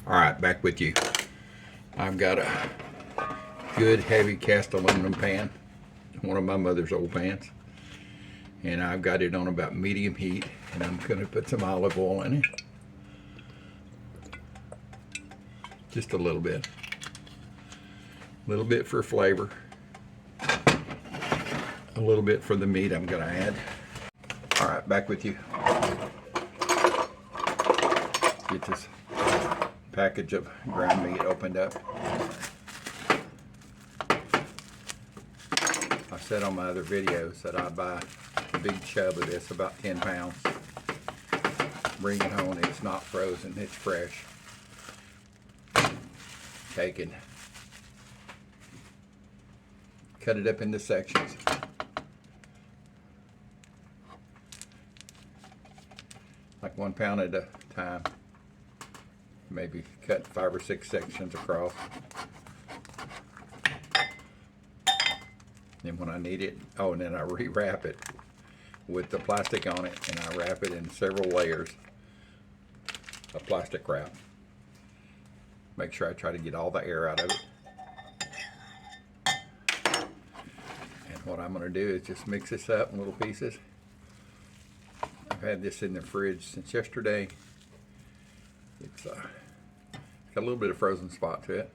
Alright, back with you. I've got a good heavy cast aluminum pan, one of my mother's old pans, and I've got it on about medium heat, and I'm going to put some olive oil in it. Just a little bit for flavor, a little bit for the meat I'm going to add. Alright, back with you. Get this package of ground meat opened up. I said on my other videos that I buy a big chub of this, about 10 pounds. Bring it home, it's not frozen, it's fresh. Take it, cut it up into sections. Like 1 pound at a time. Maybe cut 5 or 6 sections across. Then when I need it, oh, and then I rewrap it with the plastic on it, and I wrap it in several layers of plastic wrap. Make sure I try to get all the air out of it. And what I'm going to do is just mix this up in little pieces. I've had this in the fridge since yesterday. It's got a little bit of frozen spot to it.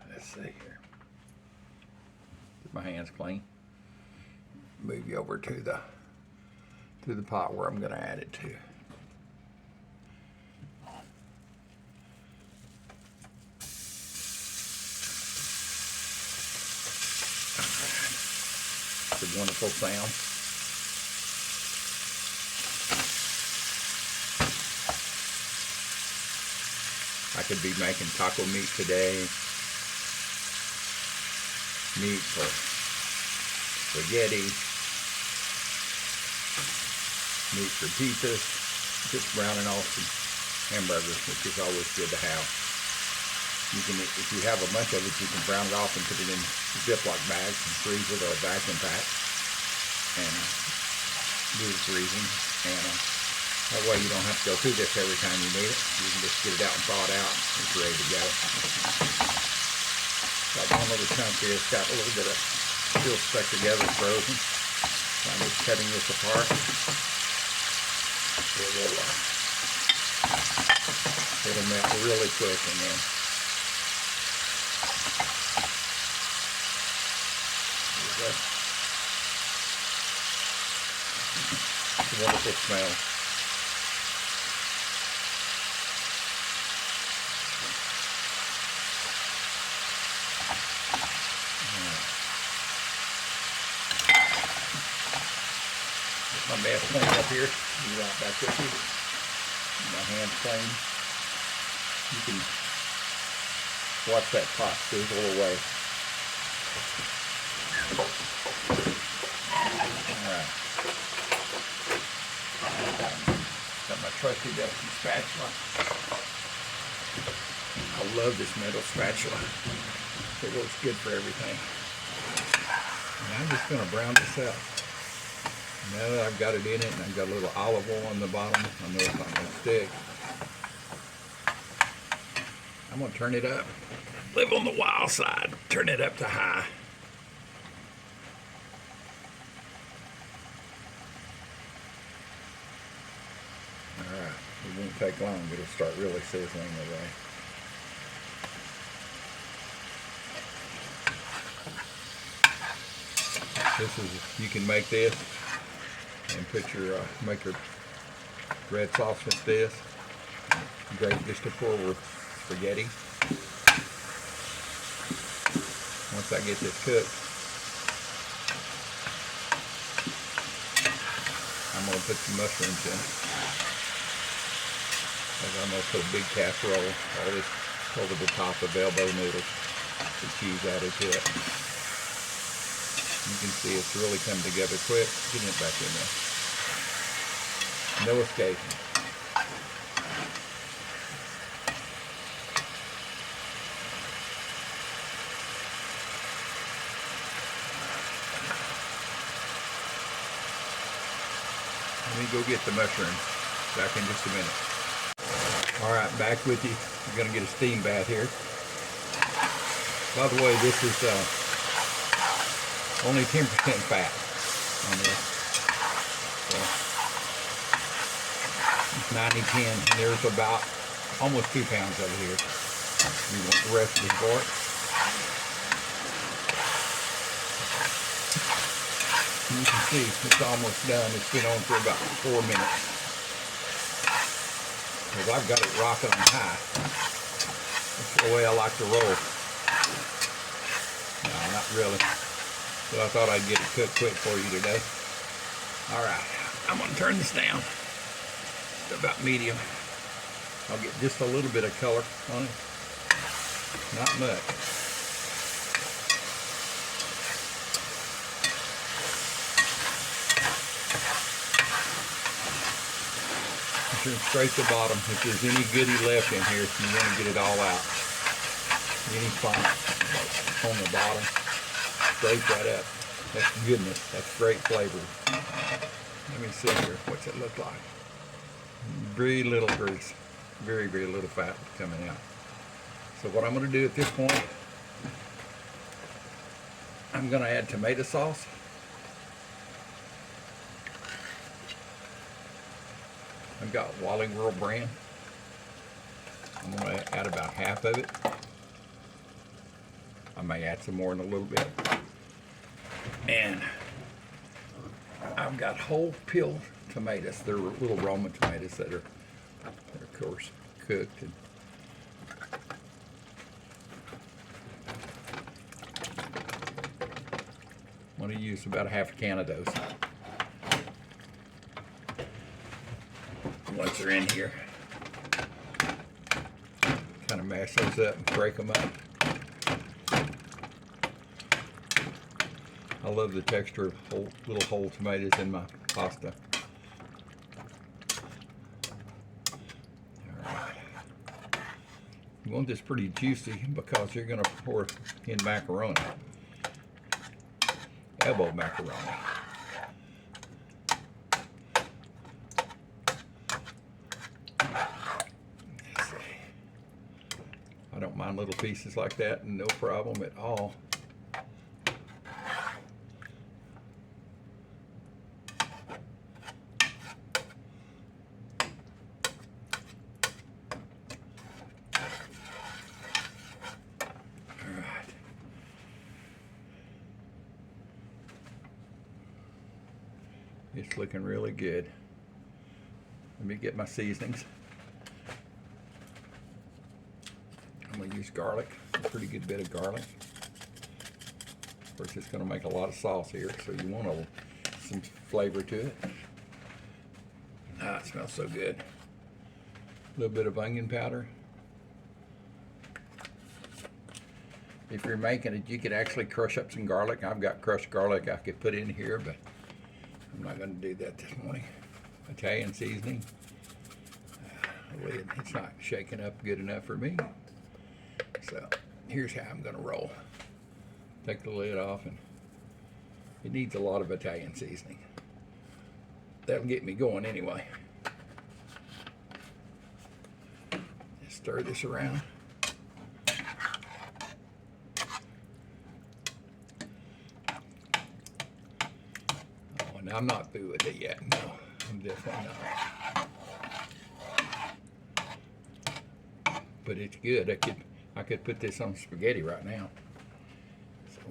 Let's see here. Get my hands clean. Move you over to the pot where I'm going to add it to. It's a wonderful sound. I could be making taco meat today, meat for spaghetti, meat for pizzas, just browning off some hamburgers, which is always good to have. You can, if you have a bunch of it, you can brown it off and put it in Ziploc bags and freeze it, or a vacuum pack, and do the freezing. And that way you don't have to go through this every time you need it. You can just get it out and thaw it out. It's ready to go. Got one little chunk here. It's got a little bit of still stuck together, frozen. So I'm just cutting this apart. It'll melt really quick, and then it's a wonderful smell. My bath clean up here. Be right back with you. My hands clean. You can watch that pot sizzle away. Alright. Got my trusty dusty spatula. I love this metal spatula. It works good for everything. And I'm just going to brown this up. Now that I've got it in it, and I've got a little olive oil on the bottom, I know it's not going to stick. I'm going to turn it up. Live on the wild side. Turn it up to high. Alright, it won't take long. It'll start really sizzling away. This is, you can make this and put your, make your red sauce with this. Great just to pour with spaghetti. Once I get this cooked, I'm going to put some mushrooms in it. I'm going to put a big casserole, all this over the top of elbow noodles, with cheese added to it. You can see it's really come together quick. Getting it back in there. No escape. Let me go get the mushrooms. Back in just a minute. All right, back with you. We're gonna get a steam bath here. By the way, this is only 10% fat on this. So it's 90-10, and there's about almost 2 pounds over here. You want the recipe for it. You can see it's almost done. It's been on for about 4 minutes. Because I've got it rocking on high. That's the way I like to roll. No, not really. But I thought I'd get it cooked quick for you today. Alright, I'm going to turn this down to about medium. I'll get just a little bit of color on it. Not much. Turn straight to the bottom. If there's any goodie left in here, you want to get it all out. Any funk on the bottom, scrape that up. That's goodness. That's great flavor. Let me see here. What's it look like? Very little grease. Very, very little fat coming out. So what I'm going to do at this point, I'm going to add tomato sauce. I've got Wally World brand. I'm going to add about half of it. I may add some more in a little bit. And I've got whole peeled tomatoes. They're little Roma tomatoes that are of course cooked. And I'm going to use about a half a can of those. Once they're in here, kind of mash those up and break them up. I love the texture of little whole tomatoes in my pasta. All right. You want this pretty juicy because you're going to pour in macaroni, elbow macaroni. I don't mind little pieces like that, no problem at all. All right. It's looking really good. Let me get my seasonings. I'm going to use garlic, a pretty good bit of garlic. Of course, it's going to make a lot of sauce here, so you want some flavor to it. Ah, it smells so good. A little bit of onion powder. If you're making it, you could actually crush up some garlic. I've got crushed garlic I could put in here, but I'm not going to do that this morning. Italian seasoning. It's not shaking up good enough for me. So here's how I'm going to roll. Take the lid off, and it needs a lot of Italian seasoning. That'll get me going anyway. Just stir this around. Oh, and I'm not through with it yet. No, I'm definitely not. But it's good. I could put this on spaghetti right now. So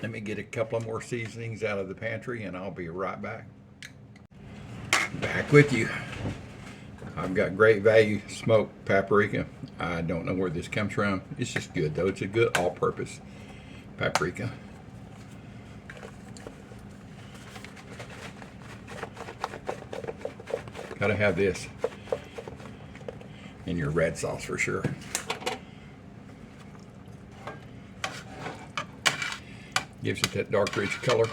let me get a couple of more seasonings out of the pantry and I'll be right back. Back with you. I've got Great Value smoked paprika. I don't know where this comes from. It's just good though. It's a good all-purpose paprika. Gotta have this in your red sauce for sure. Gives it that dark rich color.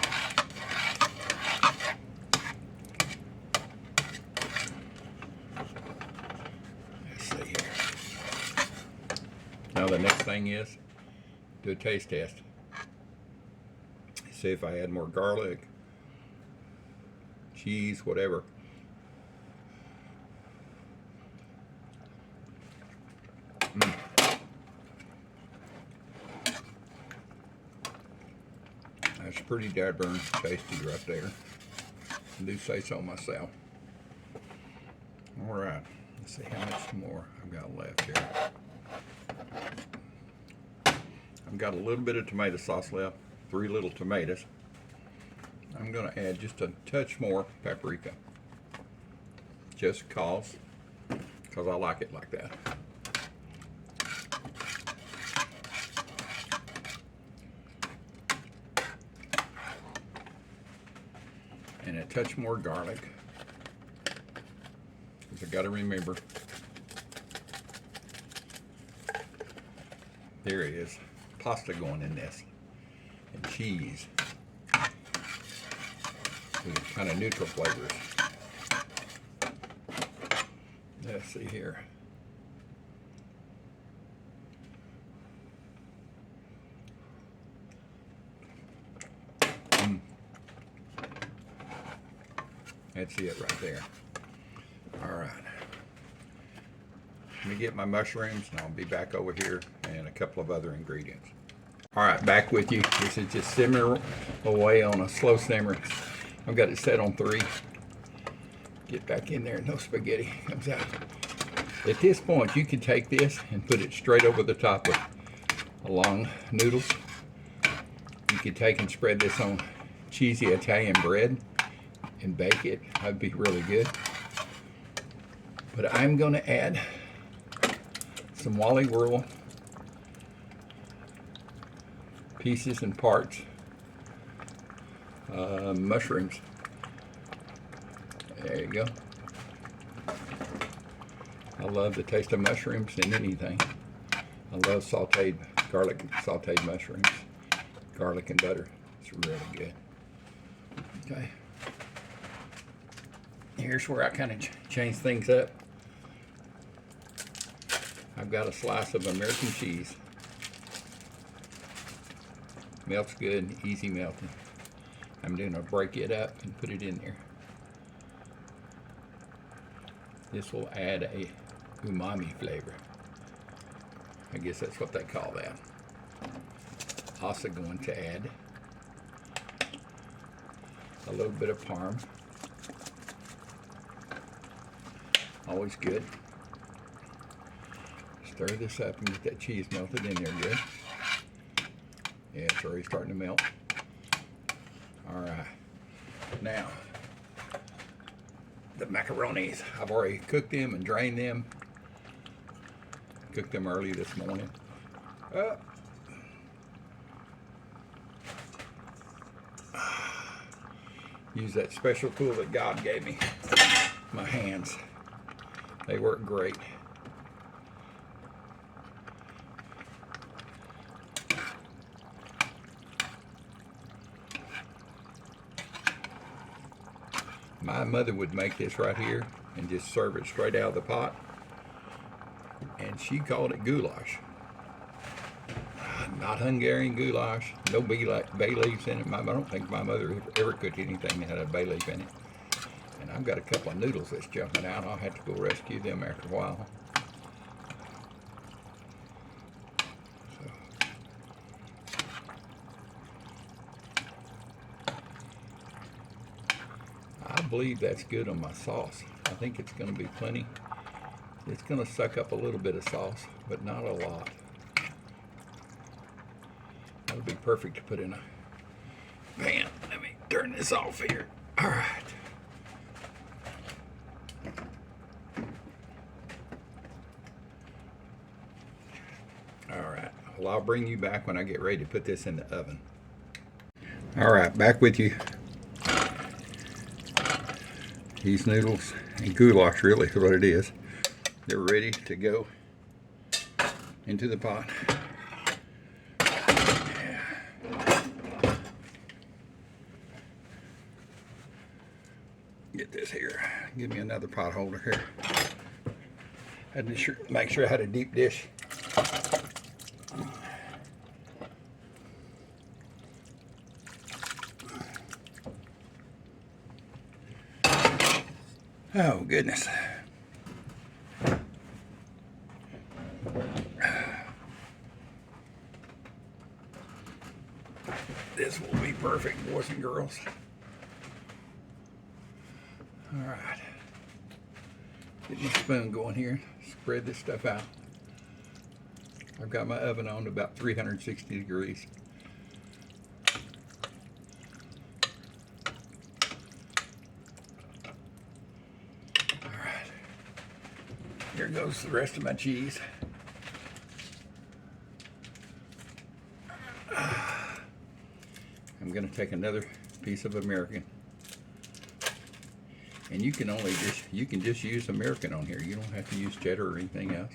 Let's see here. Now the next thing is do a taste test. See if I add more garlic, cheese, whatever. That's pretty dadburn tasty right there. I do say so myself. All right, let's see how much more I've got left here. I've got a little bit of tomato sauce left, 3 little tomatoes. I'm gonna add just a touch more paprika, just cause I like it like that. And a touch more garlic, because I gotta remember, there is pasta going in this, and cheese, with kind of neutral flavors. Let's see here. That's it right there. All right. Let me get my mushrooms and I'll be back over here and a couple of other ingredients. All right, back with you. This is just simmer away on a slow simmer. I've got it set on 3. Get back in there, no spaghetti comes out. At this point, you can take this and put it straight over the top of a long noodles. You could take and spread this on cheesy Italian bread and bake it. That'd be really good. But I'm going to add some Wally Whirl pieces and parts, mushrooms. There you go. I love the taste of mushrooms in anything. I love garlic sauteed mushrooms, garlic and butter. It's really good. Okay. Here's where I kind of change things up. I've got a slice of American cheese. Melts good, easy melting. I'm going to break it up and put it in there. This will add a umami flavor. I guess that's what they call that. Also going to add a little bit of parm. Always good. Stir this up and get that cheese melted in there good. Yeah, it's already starting to melt. All right. Now, the macaronis, I've already cooked them and drained them. Cooked them early this morning. Use that special tool that God gave me. My hands. They work great. My mother would make this right here and just serve it straight out of the pot. And she called it goulash. Not Hungarian goulash. No bay leaves in it. I don't think my mother ever cooked anything that had a bay leaf in it. And I've got a couple of noodles that's jumping out. I'll have to go rescue them after a while. I believe that's good on my sauce. I think it's going to be plenty. It's going to suck up a little bit of sauce, but not a lot. That'll be perfect to put in a pan. Let me turn this off here. All right. All right. Well, I'll bring you back when I get ready to put this in the oven. All right, back with you. These noodles and goulash really is what it is. They're ready to go into the pot. Get this here. Give me another pot holder here. I had to make sure I had a deep dish. Oh, goodness. This will be perfect, boys and girls. All right. Get my spoon going here. Spread this stuff out. I've got my oven on to about 360 degrees. All right. Here goes the rest of my cheese. I'm going to take another piece of American. And you can just use American on here. You don't have to use cheddar or anything else.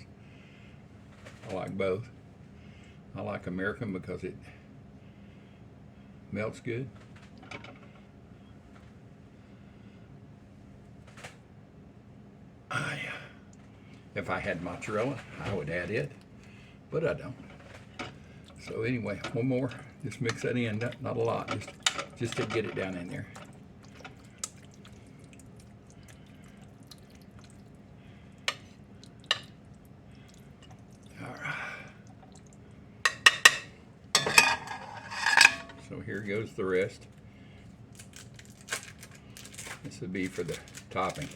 I like both. I like American because it melts good. If I had mozzarella, I would add it, but I don't. So anyway, one more. Just mix that in, not a lot, just to get it down in there. All right. So here goes the rest. This would be for the topping.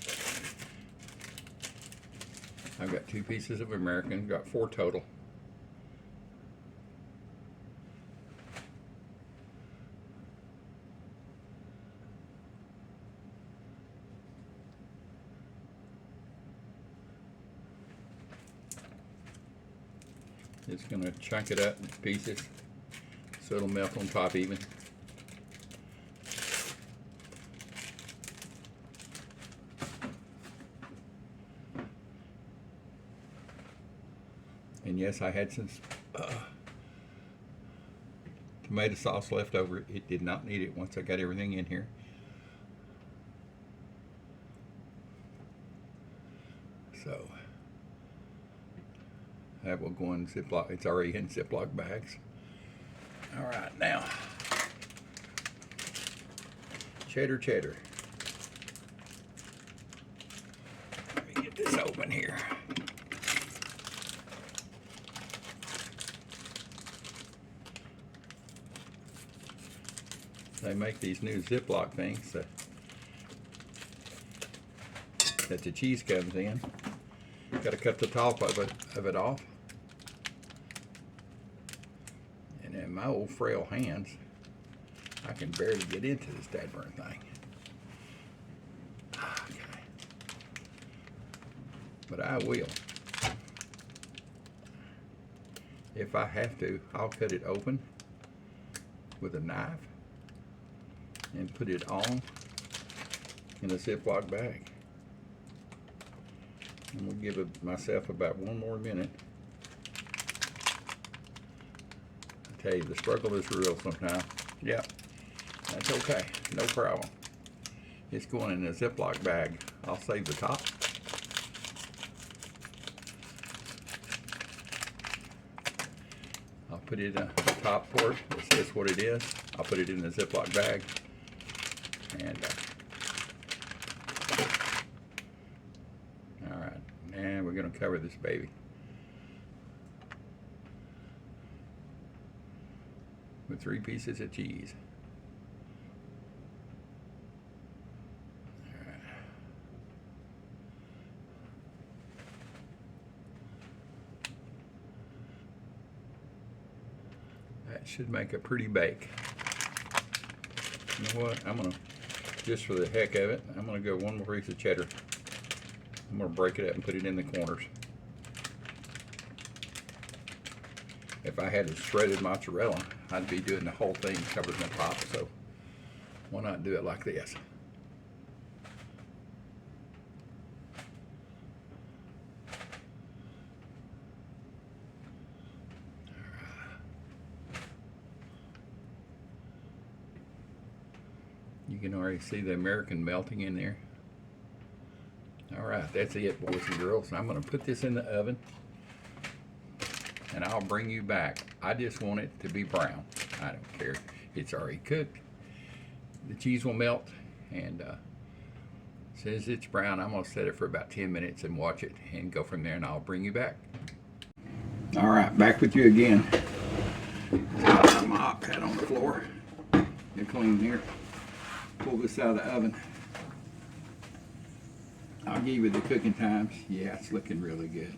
I've got 2 pieces of American, got 4 total. Just going to chunk it up in pieces so it'll melt on top even. And yes, I had some tomato sauce left over. It did not need it once I got everything in here. So that will go in Ziploc. It's already in Ziploc bags. All right, now cheddar. Let me get this open here. They make these new Ziploc things that the cheese comes in. Got to cut the top of it off. And in my old frail hands, I can barely get into this dadburn thing. Okay. But I will. If I have to, I'll cut it open with a knife and put it on in a Ziploc bag. And we'll give myself about 1 more minute. I tell you, the struggle is real sometimes. Yep, that's okay, no problem. It's going in a Ziploc bag. I'll save the top. I'll put it in the top port. It says what it is. I'll put it in the Ziploc bag. And all right, and we're going to cover this baby with 3 pieces of cheese. All right. That should make a pretty bake. You know what? I'm going to, just for the heck of it, I'm going to go 1 more piece of cheddar. I'm going to break it up and put it in the corners. If I had a shredded mozzarella, I'd be doing the whole thing covered in the top, so why not do it like this? You can already see the American melting in there. All right, that's it, boys and girls. I'm going to put this in the oven, and I'll bring you back. I just want it to be brown. I don't care. It's already cooked. The cheese will melt, and as soon as it's brown, I'm going to set it for about 10 minutes and watch it and go from there, and I'll bring you back. All right, back with you again. got my hot pad on the floor. Get clean here. Pull this out of the oven. I'll give you the cooking times. Yeah, it's looking really good.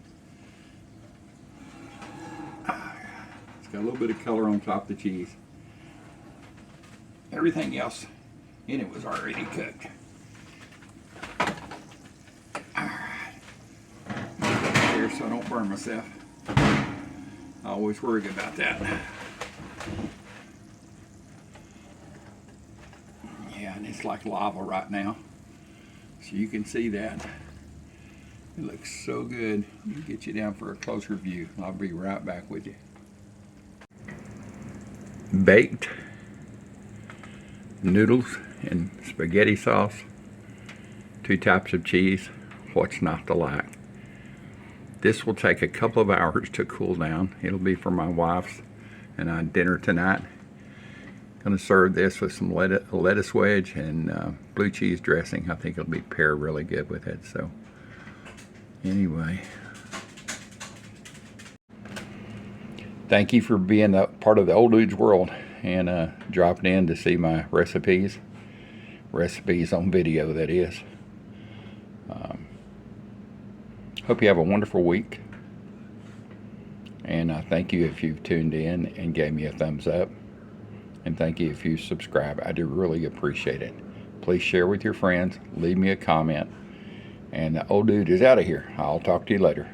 It's got a little bit of color on top of the cheese. Everything else in it was already cooked. Alright. Here so I don't burn myself. I always worry about that. Yeah, and it's like lava right now. So you can see that. It looks so good. Let me get you down for a closer view. I'll be right back with you. Baked noodles and spaghetti sauce. 2 types of cheese. What's not to like? This will take a couple of hours to cool down. It'll be for my wife's and dinner tonight. Gonna serve this with some lettuce wedge and blue cheese dressing. I think it'll be pair really good with it. So anyway, thank you for being a part of the old dude's world and dropping in to see my recipes on video, that is. Hope you have a wonderful week, and I thank you if you've tuned in and gave me a thumbs up, and thank you if you subscribe. I do really appreciate it. Please share with your friends, leave me a comment, and the old dude is out of here. I'll talk to you later.